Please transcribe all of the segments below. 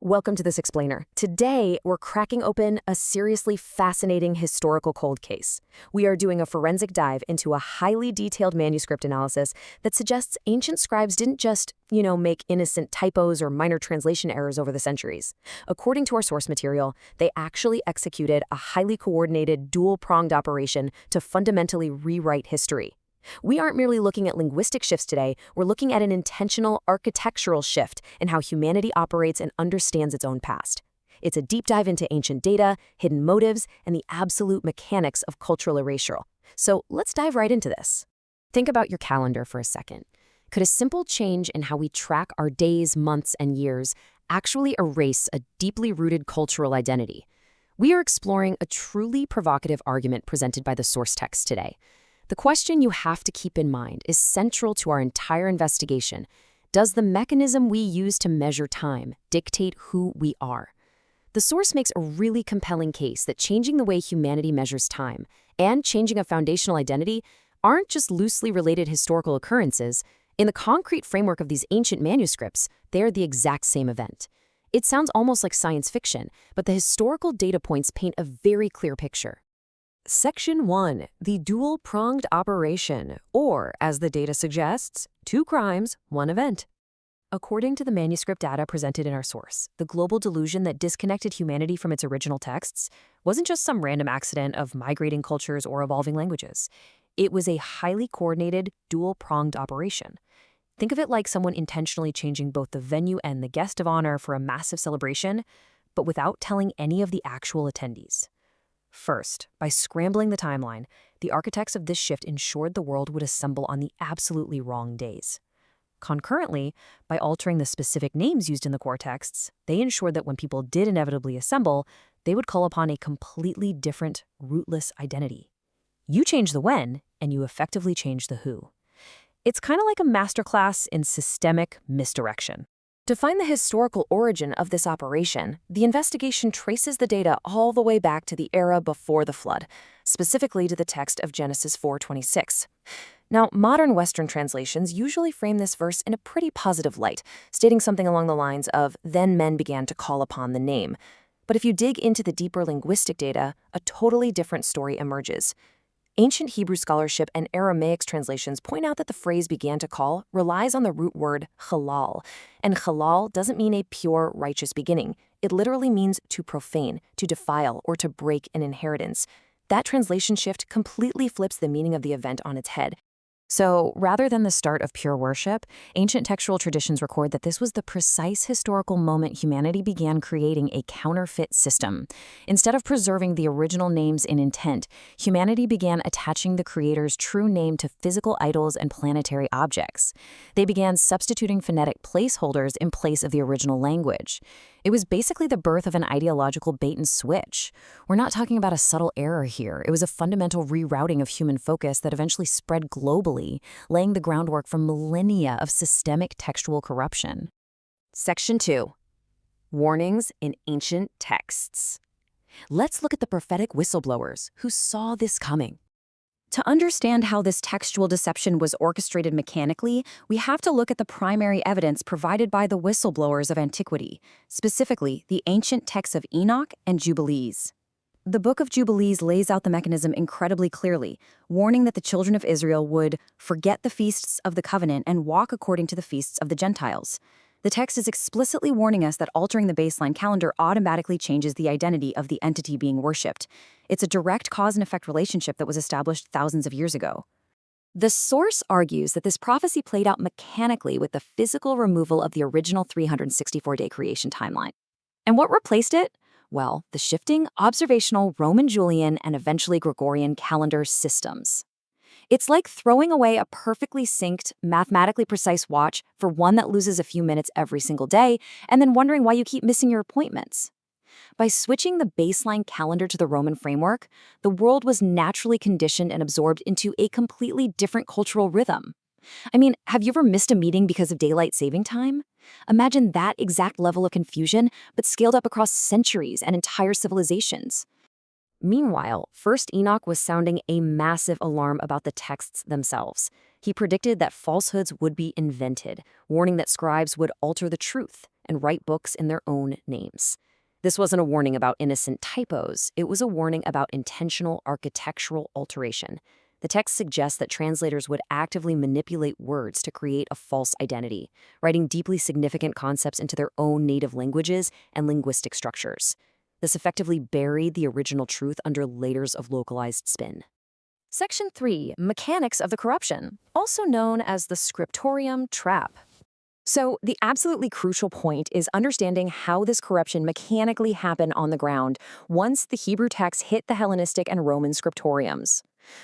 Welcome to This Explainer. Today, we're cracking open a seriously fascinating historical cold case. We are doing a forensic dive into a highly detailed manuscript analysis that suggests ancient scribes didn't just, make innocent typos or minor translation errors over the centuries. According to our source material, they actually executed a highly coordinated, dual-pronged operation to fundamentally rewrite history. We aren't merely looking at linguistic shifts today, we're looking at an intentional architectural shift in how humanity operates and understands its own past. It's a deep dive into ancient data, hidden motives, and the absolute mechanics of cultural erasure. So let's dive right into this. Think about your calendar for a second. Could a simple change in how we track our days, months, and years actually erase a deeply rooted cultural identity? We are exploring a truly provocative argument presented by the source text today. The question you have to keep in mind is central to our entire investigation. Does the mechanism we use to measure time dictate who we are? The source makes a really compelling case that changing the way humanity measures time and changing a foundational identity aren't just loosely related historical occurrences. In the concrete framework of these ancient manuscripts, they are the exact same event. It sounds almost like science fiction, but the historical data points paint a very clear picture. Section 1, the dual-pronged operation, or, as the data suggests, two crimes, one event. According to the manuscript data presented in our source, the global delusion that disconnected humanity from its original texts wasn't just some random accident of migrating cultures or evolving languages. It was a highly coordinated, dual-pronged operation. Think of it like someone intentionally changing both the venue and the guest of honor for a massive celebration, but without telling any of the actual attendees. First, by scrambling the timeline, the architects of this shift ensured the world would assemble on the absolutely wrong days. Concurrently, by altering the specific names used in the core texts, they ensured that when people did inevitably assemble, they would call upon a completely different, rootless identity. You change the when, and you effectively change the who. It's kind of like a masterclass in systemic misdirection. To find the historical origin of this operation, the investigation traces the data all the way back to the era before the flood, specifically to the text of Genesis 4:26. Now, modern Western translations usually frame this verse in a pretty positive light, stating something along the lines of, "Then men began to call upon the name." But if you dig into the deeper linguistic data, a totally different story emerges. Ancient Hebrew scholarship and Aramaic translations point out that the phrase "began to call" relies on the root word halal, and halal doesn't mean a pure, righteous beginning. It literally means to profane, to defile, or to break an inheritance. That translation shift completely flips the meaning of the event on its head. So, rather than the start of pure worship, ancient textual traditions record that this was the precise historical moment humanity began creating a counterfeit system. Instead of preserving the original names in intent, humanity began attaching the creator's true name to physical idols and planetary objects. They began substituting phonetic placeholders in place of the original language. It was basically the birth of an ideological bait and switch. We're not talking about a subtle error here. It was a fundamental rerouting of human focus that eventually spread globally, laying the groundwork for millennia of systemic textual corruption. Section 2. Warnings in ancient texts. Let's look at the prophetic whistleblowers who saw this coming. To understand how this textual deception was orchestrated mechanically, we have to look at the primary evidence provided by the whistleblowers of antiquity, specifically the ancient texts of Enoch and Jubilees. The Book of Jubilees lays out the mechanism incredibly clearly, warning that the children of Israel would forget the feasts of the covenant and walk according to the feasts of the Gentiles. The text is explicitly warning us that altering the baseline calendar automatically changes the identity of the entity being worshipped. It's a direct cause and effect relationship that was established thousands of years ago. The source argues that this prophecy played out mechanically with the physical removal of the original 364-day creation timeline. And what replaced it? Well, the shifting, observational Roman Julian and eventually Gregorian calendar systems. It's like throwing away a perfectly synced, mathematically precise watch for one that loses a few minutes every single day, and then wondering why you keep missing your appointments. By switching the baseline calendar to the Roman framework, the world was naturally conditioned and absorbed into a completely different cultural rhythm. I mean, have you ever missed a meeting because of daylight saving time? Imagine that exact level of confusion, but scaled up across centuries and entire civilizations. Meanwhile, First Enoch was sounding a massive alarm about the texts themselves. He predicted that falsehoods would be invented, warning that scribes would alter the truth, and write books in their own names. This wasn't a warning about innocent typos, it was a warning about intentional architectural alteration. The text suggests that translators would actively manipulate words to create a false identity, writing deeply significant concepts into their own native languages and linguistic structures. This effectively buried the original truth under layers of localized spin. Section 3. Mechanics of the corruption, also known as the scriptorium trap. So, the absolutely crucial point is understanding how this corruption mechanically happened on the ground once the Hebrew text hit the Hellenistic and Roman scriptoriums.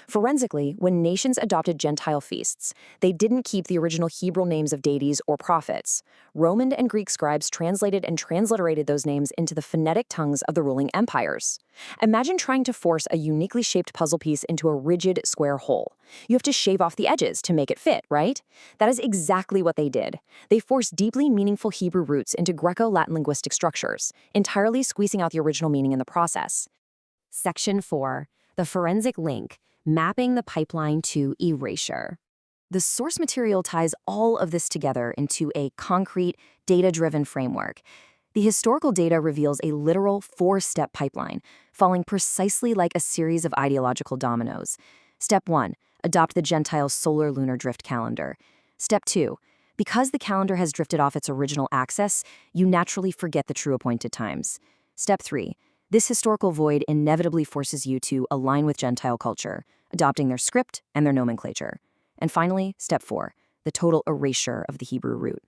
Forensically, when nations adopted Gentile feasts, they didn't keep the original Hebrew names of deities or prophets. Roman and Greek scribes translated and transliterated those names into the phonetic tongues of the ruling empires. Imagine trying to force a uniquely shaped puzzle piece into a rigid square hole. You have to shave off the edges to make it fit, right? That is exactly what they did. They forced deeply meaningful Hebrew roots into Greco-Latin linguistic structures, entirely squeezing out the original meaning in the process. Section 4. The forensic link. Mapping the pipeline to erasure. The source material ties all of this together into a concrete, data-driven framework. The historical data reveals a literal 4-step pipeline, falling precisely like a series of ideological dominoes. Step 1. Adopt the Gentile solar-lunar drift calendar. Step 2. Because the calendar has drifted off its original axis, you naturally forget the true appointed times. Step 3. This historical void inevitably forces you to align with Gentile culture, adopting their script and their nomenclature. And finally, step 4, the total erasure of the Hebrew root.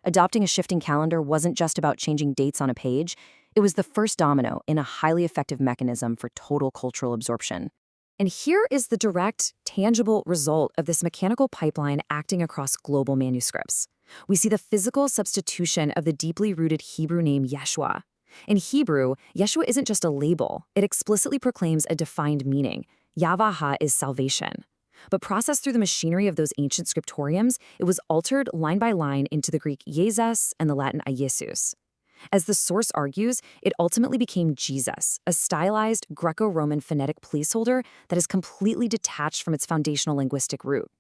Adopting a shifting calendar wasn't just about changing dates on a page, it was the first domino in a highly effective mechanism for total cultural absorption. And here is the direct, tangible result of this mechanical pipeline acting across global manuscripts. We see the physical substitution of the deeply rooted Hebrew name Yeshua. In Hebrew, Yeshua isn't just a label, it explicitly proclaims a defined meaning. Yavaha is salvation. But processed through the machinery of those ancient scriptoriums, it was altered line by line into the Greek Jesus and the Latin Iesus. As the source argues, it ultimately became Jesus, a stylized Greco-Roman phonetic placeholder that is completely detached from its foundational linguistic root.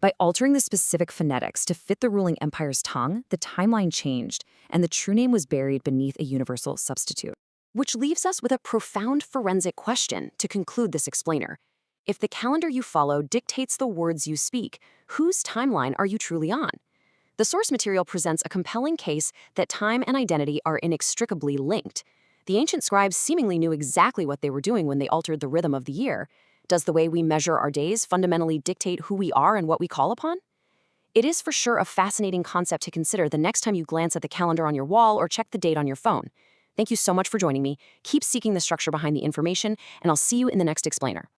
By altering the specific phonetics to fit the ruling empire's tongue, the timeline changed, and the true name was buried beneath a universal substitute. Which leaves us with a profound forensic question to conclude this explainer. If the calendar you follow dictates the words you speak, whose timeline are you truly on? The source material presents a compelling case that time and identity are inextricably linked. The ancient scribes seemingly knew exactly what they were doing when they altered the rhythm of the year. Does the way we measure our days fundamentally dictate who we are and what we call upon? It is for sure a fascinating concept to consider the next time you glance at the calendar on your wall or check the date on your phone. Thank you so much for joining me. Keep seeking the structure behind the information, and I'll see you in the next explainer.